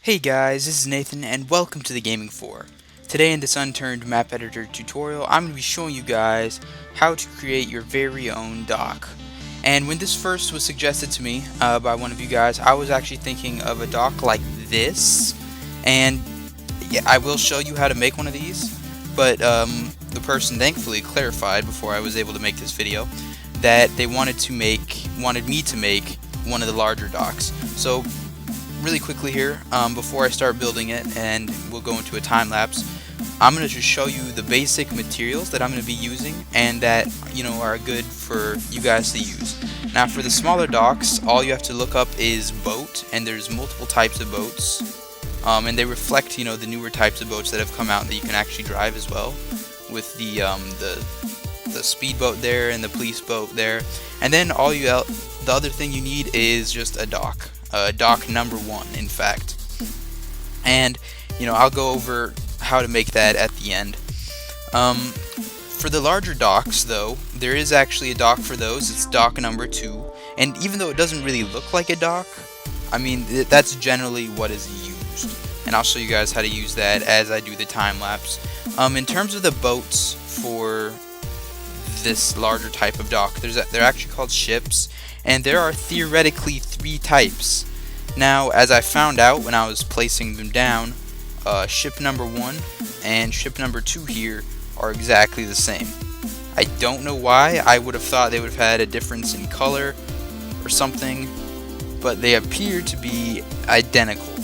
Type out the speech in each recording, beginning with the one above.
Hey guys, this is Nathan and welcome to the Gaming 4. Today in this Unturned Map Editor tutorial, I'm going to be showing you guys how to create your very own dock. And when this first was suggested to me by one of you guys, I was actually thinking of a dock like this. And yeah, I will show you how to make one of these, but the person thankfully clarified before I was able to make this video that they wanted me to make one of the larger docks. So really quickly here, before I start building it and we'll go into a time lapse, I'm going to just show you the basic materials that I'm going to be using and that are good for you guys to use. Now for the smaller docks, all you have to look up is boat, and there's multiple types of boats, and they reflect the newer types of boats that have come out that you can actually drive as well, with the speedboat there and the police boat there. And then the other thing you need is just a dock. Dock number 1, in fact. And I'll go over how to make that at the end. For the larger docks, though, there is actually a dock for those. It's dock number 2, and even though it doesn't really look like a dock, I mean that's generally what is used. And I'll show you guys how to use that as I do the time lapse. In terms of the boats for this larger type of dock, they're actually called ships, and there are theoretically 3 types. Now, as I found out when I was placing them down, ship number 1 and ship number 2 here are exactly the same. I don't know why. I would have thought they would have had a difference in color or something, but they appear to be identical.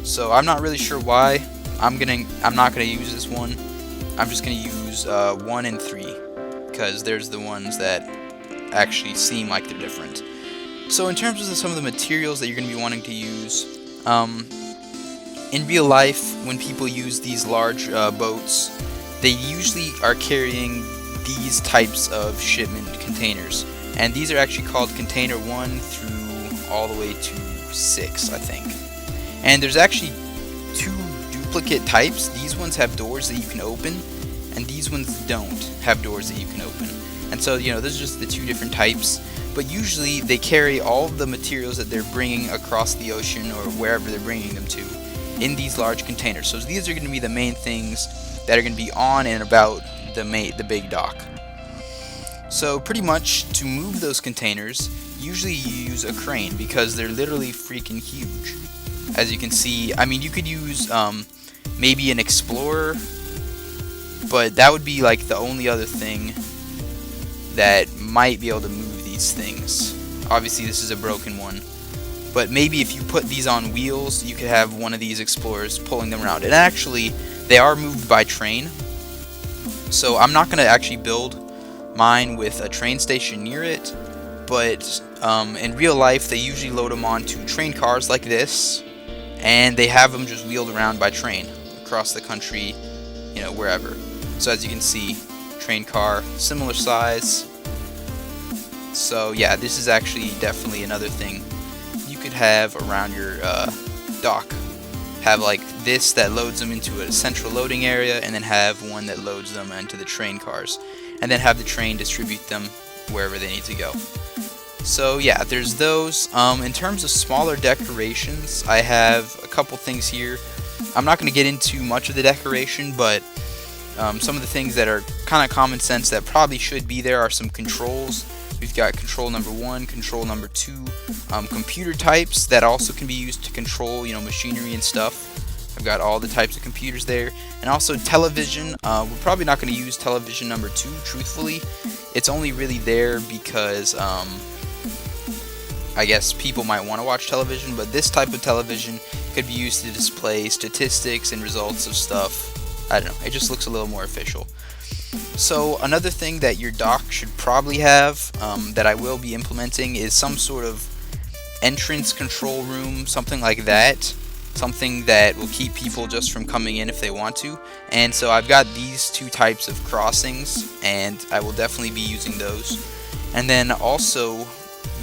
So I'm not really sure why. I'm not gonna use this one. I'm just gonna use 1 and 3, because there's the ones that actually seem like they're different. So in terms of some of the materials that you're going to be wanting to use, in real life, when people use these large boats, they usually are carrying these types of shipment containers. And these are actually called container 1 through all the way to 6, I think. And there's actually 2 duplicate types. These ones have doors that you can open, and these ones don't have doors that you can open. And so, those are just the 2 different types. But usually they carry all of the materials that they're bringing across the ocean or wherever they're bringing them to in these large containers. So these are going to be the main things that are going to be on and about the big dock. So pretty much to move those containers, usually you use a crane because they're literally freaking huge. As you can see, I mean, you could use maybe an explorer, but that would be like the only other thing that might be able to move these things. Obviously this is a broken one, but maybe if you put these on wheels, you could have one of these explorers pulling them around. And actually they are moved by train, so I'm not going to actually build mine with a train station near it, but in real life they usually load them onto train cars like this, and they have them just wheeled around by train across the country, wherever. So as you can see, train car, similar size. So yeah, this is actually definitely another thing you could have around your dock. Have like this that loads them into a central loading area, and then have one that loads them into the train cars, and then have the train distribute them wherever they need to go. So yeah, there's those. In terms of smaller decorations, I have a couple things here. I'm not going to get into much of the decoration, but some of the things that are kind of common sense that probably should be there are some controls. We've got control number 1, control number 2, computer types that also can be used to control, machinery and stuff. I've got all the types of computers there, and also television. We're probably not going to use television number 2, truthfully. It's only really there because I guess people might want to watch television, but this type of television could be used to display statistics and results of stuff. I don't know, it just looks a little more official. So another thing that your dock should probably have, that I will be implementing, is some sort of entrance control room, something like that. Something that will keep people just from coming in if they want to. And so I've got these 2 types of crossings, and I will definitely be using those. And then also,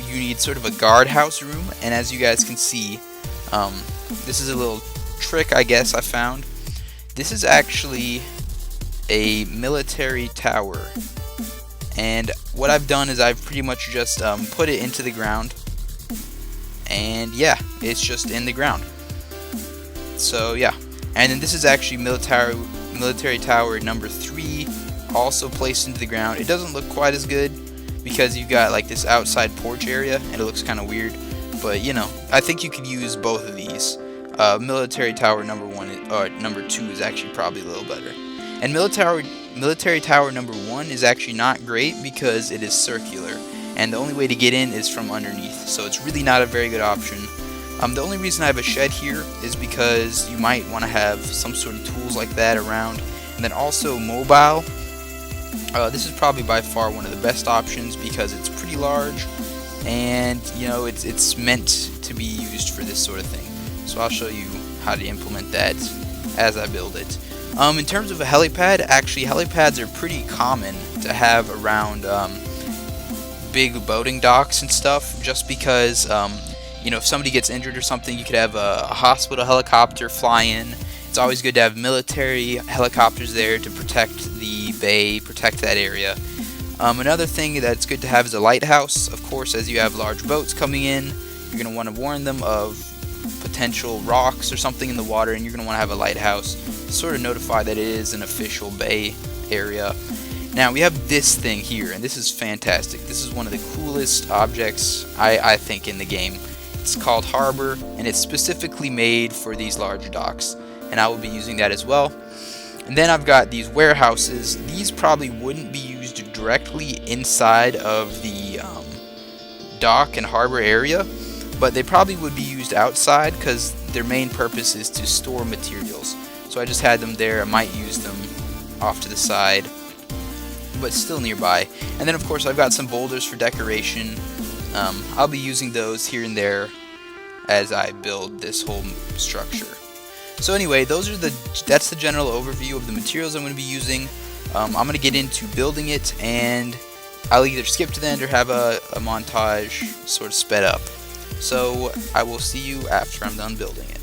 you need sort of a guardhouse room, and as you guys can see, this is a little trick I guess I found. This is actually a military tower, and what I've done is I've pretty much just put it into the ground, and yeah, it's just in the ground. So yeah, and then this is actually military tower number 3, also placed into the ground. It doesn't look quite as good because you've got like this outside porch area and it looks kind of weird, but you know, I think you could use both of these. Military tower number 1 or number 2 is actually probably a little better, and military tower number 1 is actually not great because it is circular, and the only way to get in is from underneath, so it's really not a very good option. The only reason I have a shed here is because you might want to have some sort of tools like that around, and then also mobile. This is probably by far one of the best options because it's pretty large, and you know it's meant to be used for this sort of thing. So I'll show you how to implement that as I build it. In terms of a helipad, actually helipads are pretty common to have around big boating docks and stuff, just because you know, if somebody gets injured or something, you could have a hospital helicopter fly in. It's always good to have military helicopters there to protect the bay, protect that area. Another thing that's good to have is a lighthouse. Of course, as you have large boats coming in, you're going to want to warn them of potential rocks or something in the water, and you're going to want to have a lighthouse to sort of notify that it is an official bay area. Now we have this thing here, and this is fantastic. This is one of the coolest objects I think in the game. It's called Harbor, and it's specifically made for these large docks, and I will be using that as well. And then I've got these warehouses. These probably wouldn't be used directly inside of the dock and harbor area, but they probably would be used outside because their main purpose is to store materials. So I just had them there. I might use them off to the side, but still nearby. And then of course I've got some boulders for decoration. I'll be using those here and there as I build this whole structure. So anyway, that's the general overview of the materials I'm going to be using. I'm going to get into building it, and I'll either skip to the end or have a montage sort of sped up. So I will see you after I'm done building it.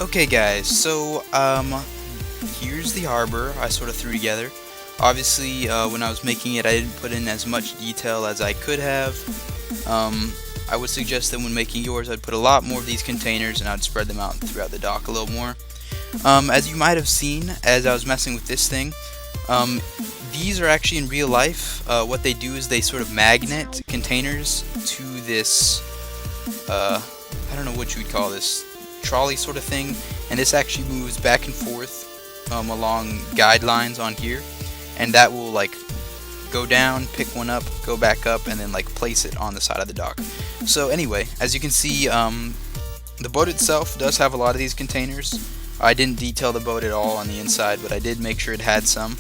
Okay guys, so here's the harbor I sort of threw together. Obviously, when I was making it, I didn't put in as much detail as I could have. I would suggest that when making yours, I'd put a lot more of these containers and I'd spread them out throughout the dock a little more. As you might have seen as I was messing with this thing, these are actually in real life. What they do is they sort of magnet containers to this, I don't know what you would call this, trolley sort of thing, and this actually moves back and forth along guidelines on here, and that will like go down, pick one up, go back up, and then like place it on the side of the dock. So anyway, as you can see, the boat itself does have a lot of these containers. I didn't detail the boat at all on the inside, but I did make sure it had some.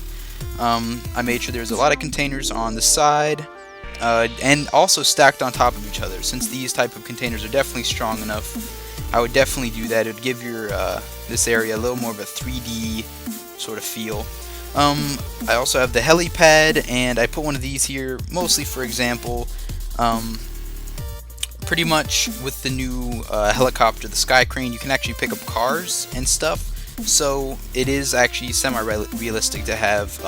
I made sure there's a lot of containers on the side, and also stacked on top of each other. Since these type of containers are definitely strong enough, I would definitely do that. It would give your this area a little more of a 3D sort of feel. I also have the helipad, and I put one of these here mostly for example. Pretty much with the new helicopter, the sky crane, you can actually pick up cars and stuff. So it is actually semi-realistic to have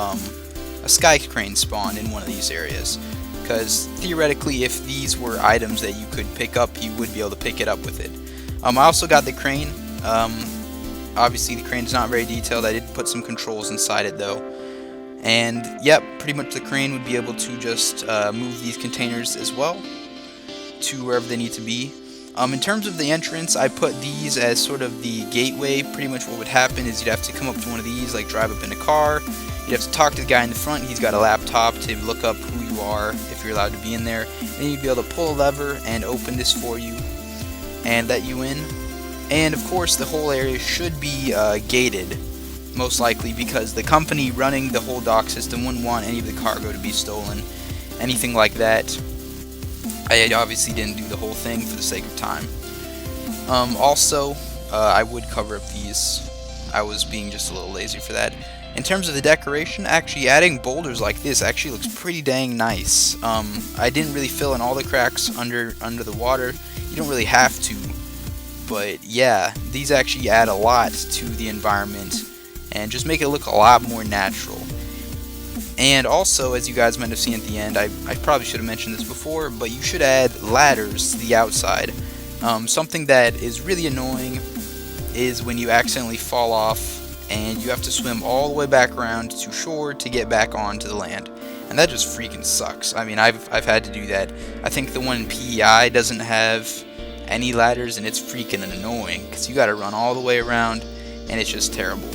a sky crane spawn in one of these areas. Because theoretically, if these were items that you could pick up, you would be able to pick it up with it. I also got the crane. Obviously the crane's not very detailed. I did put some controls inside it though. And yep, pretty much the crane would be able to just move these containers as well to wherever they need to be. In terms of the entrance, I put these as sort of the gateway. Pretty much what would happen is you'd have to come up to one of these, like drive up in a car. You'd have to talk to the guy in the front. He's got a laptop to look up who you are, if you're allowed to be in there. And then you'd be able to pull a lever and open this for you and let you in. And of course the whole area should be gated, most likely, because the company running the whole dock system wouldn't want any of the cargo to be stolen, anything like that. I obviously didn't do the whole thing for the sake of time. Also, I would cover up these. I was being just a little lazy for that. In terms of the decoration, actually adding boulders like this actually looks pretty dang nice. I didn't really fill in all the cracks under the water. You don't really have to, but yeah, these actually add a lot to the environment and just make it look a lot more natural. And also, as you guys might have seen at the end, I probably should have mentioned this before, but you should add ladders to the outside. Something that is really annoying is when you accidentally fall off and you have to swim all the way back around to shore to get back onto the land. And that just freaking sucks. I mean, I've had to do that. I think the one in PEI doesn't have any ladders, and it's freaking annoying because you gotta run all the way around, and it's just terrible.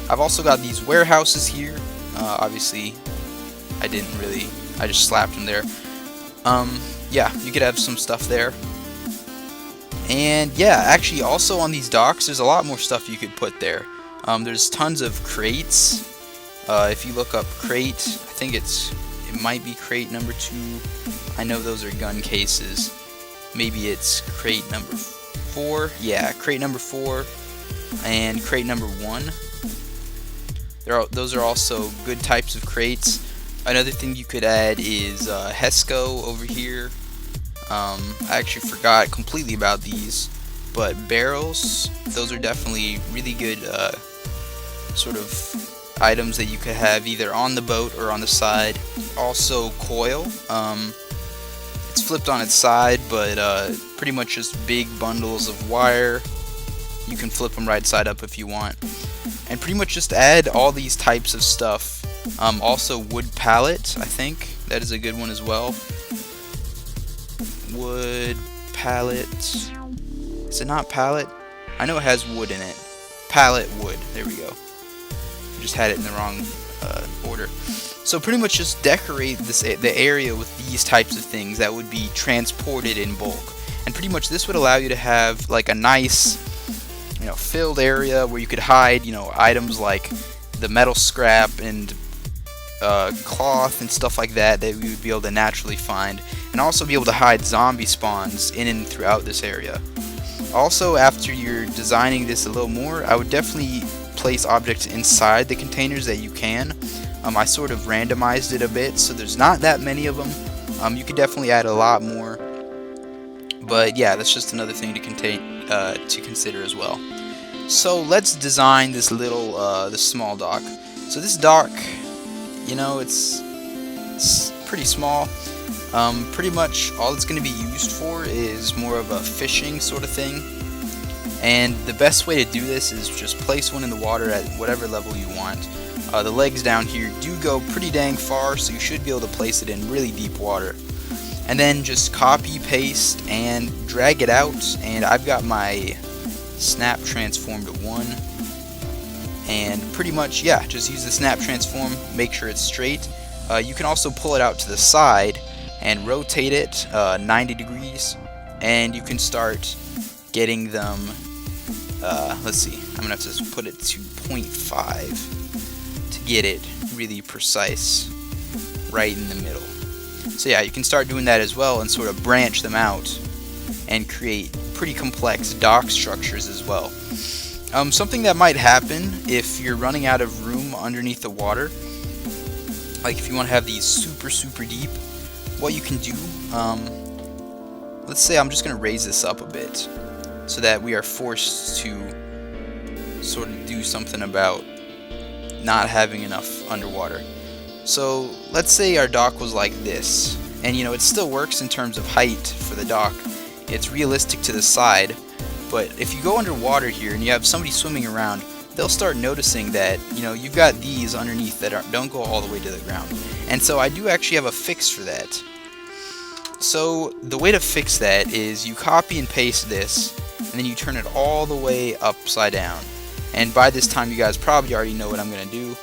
I've also got these warehouses here. Obviously, I just slapped them there. Yeah, you could have some stuff there. And yeah, actually also on these docks, there's a lot more stuff you could put there. There's tons of crates. If you look up crate, I think it might be crate number 2. I know those are gun cases. Maybe it's crate number 4. Yeah, crate number 4 and crate number 1. Those are also good types of crates. Another thing you could add is Hesco over here. I actually forgot completely about these, but barrels, those are definitely really good sort of items that you could have either on the boat or on the side. Also coil, it's flipped on its side, but pretty much just big bundles of wire. You can flip them right side up if you want. And pretty much just add all these types of stuff. Also wood pallet, I think that is a good one as well. Wood pallet, is it not pallet? I know it has wood in it. Pallet wood, there we go. I just had it in the wrong order. So pretty much just decorate the area with these types of things that would be transported in bulk. And pretty much this would allow you to have like a nice, filled area where you could hide, items like the metal scrap and cloth and stuff like that we would be able to naturally find, and also be able to hide zombie spawns in and throughout this area. Also, after you're designing this a little more, I would definitely place objects inside the containers that you can. I sort of randomized it a bit, so there's not that many of them. You could definitely add a lot more. But yeah, that's just another thing to to consider as well. So let's design this little, this small dock. So this dock, you know, it's pretty small. Pretty much all it's going to be used for is more of a fishing sort of thing. And the best way to do this is just place one in the water at whatever level you want. The legs down here do go pretty dang far, so you should be able to place it in really deep water. And then just copy, paste, and drag it out. And I've got my snap transform to 1. And pretty much, yeah, just use the snap transform, make sure it's straight. You can also pull it out to the side and rotate it 90 degrees. And you can start getting them, let's see, I'm going to have to put it to 0.5 to get it really precise right in the middle. So yeah, you can start doing that as well and sort of branch them out and create pretty complex dock structures as well. Something that might happen if you're running out of room underneath the water, like if you want to have these super deep, what you can do, let's say I'm just going to raise this up a bit so that we are forced to sort of do something about not having enough underwater. So let's say our dock was like this, and you know, it still works in terms of height for the dock. It's realistic to the side, but if you go underwater here and you have somebody swimming around, they'll start noticing that, you know, you've got these underneath that don't go all the way to the ground. And so I do actually have a fix for that. So the way to fix that is you copy and paste this, and then you turn it all the way upside down. And by this time you guys probably already know what I'm going to do.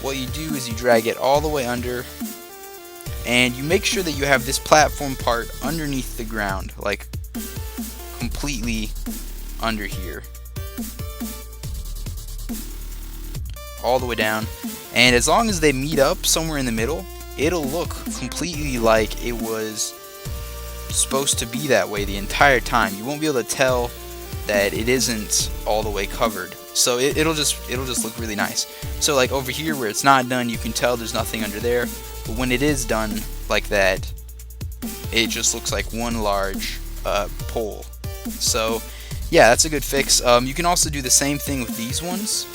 What you do is you drag it all the way under, and you make sure that you have this platform part underneath the ground, like completely under here, all the way down. And as long as they meet up somewhere in the middle, it'll look completely like it was supposed to be that way the entire time. You won't be able to tell that it isn't all the way covered. So it'll just look really nice. So like over here where it's not done, you can tell there's nothing under there. But when it is done like that, it just looks like one large pole. So yeah, that's a good fix. You can also do the same thing with these ones.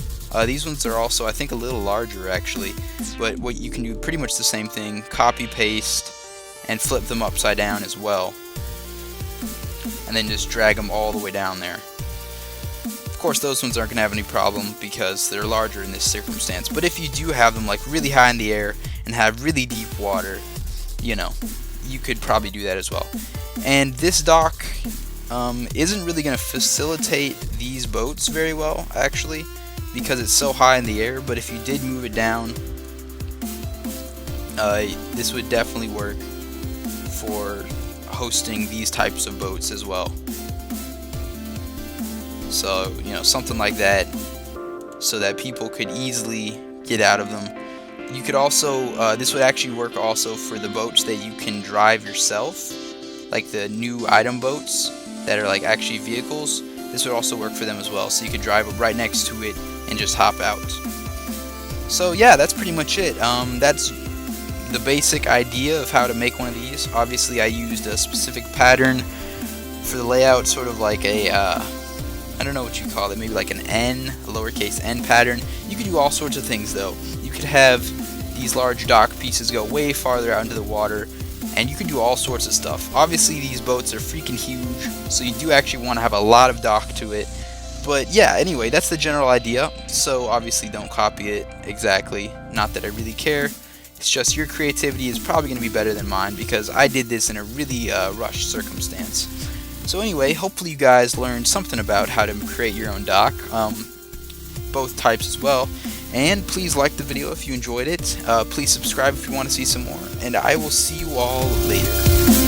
These ones are also, I think, a little larger actually. But what you can do pretty much the same thing, copy, paste, and flip them upside down as well. And then just drag them all the way down there. Of course, those ones aren't going to have any problem because they're larger in this circumstance. But if you do have them like really high in the air and have really deep water, you know, you could probably do that as well. And this dock isn't really going to facilitate these boats very well, actually, because it's so high in the air. But if you did move it down, this would definitely work for hosting these types of boats as well. So, you know, something like that, so that people could easily get out of them. You could also, this would actually work also for the boats that you can drive yourself, like the new item boats that are like actually vehicles. This would also work for them as well, so you could drive right next to it and just hop out. So yeah, that's pretty much it. That's the basic idea of how to make one of these. Obviously I used a specific pattern for the layout, sort of like a I don't know what you call it, maybe like an N, a lowercase n pattern. You could do all sorts of things though. You could have these large dock pieces go way farther out into the water, and you can do all sorts of stuff. Obviously these boats are freaking huge, so you do actually want to have a lot of dock to it. But yeah, anyway, that's the general idea. So obviously don't copy it exactly, not that I really care. It's just your creativity is probably going to be better than mine because I did this in a really rushed circumstance. So anyway, hopefully you guys learned something about how to create your own dock, both types as well. And please like the video if you enjoyed it. Please subscribe if you want to see some more. And I will see you all later.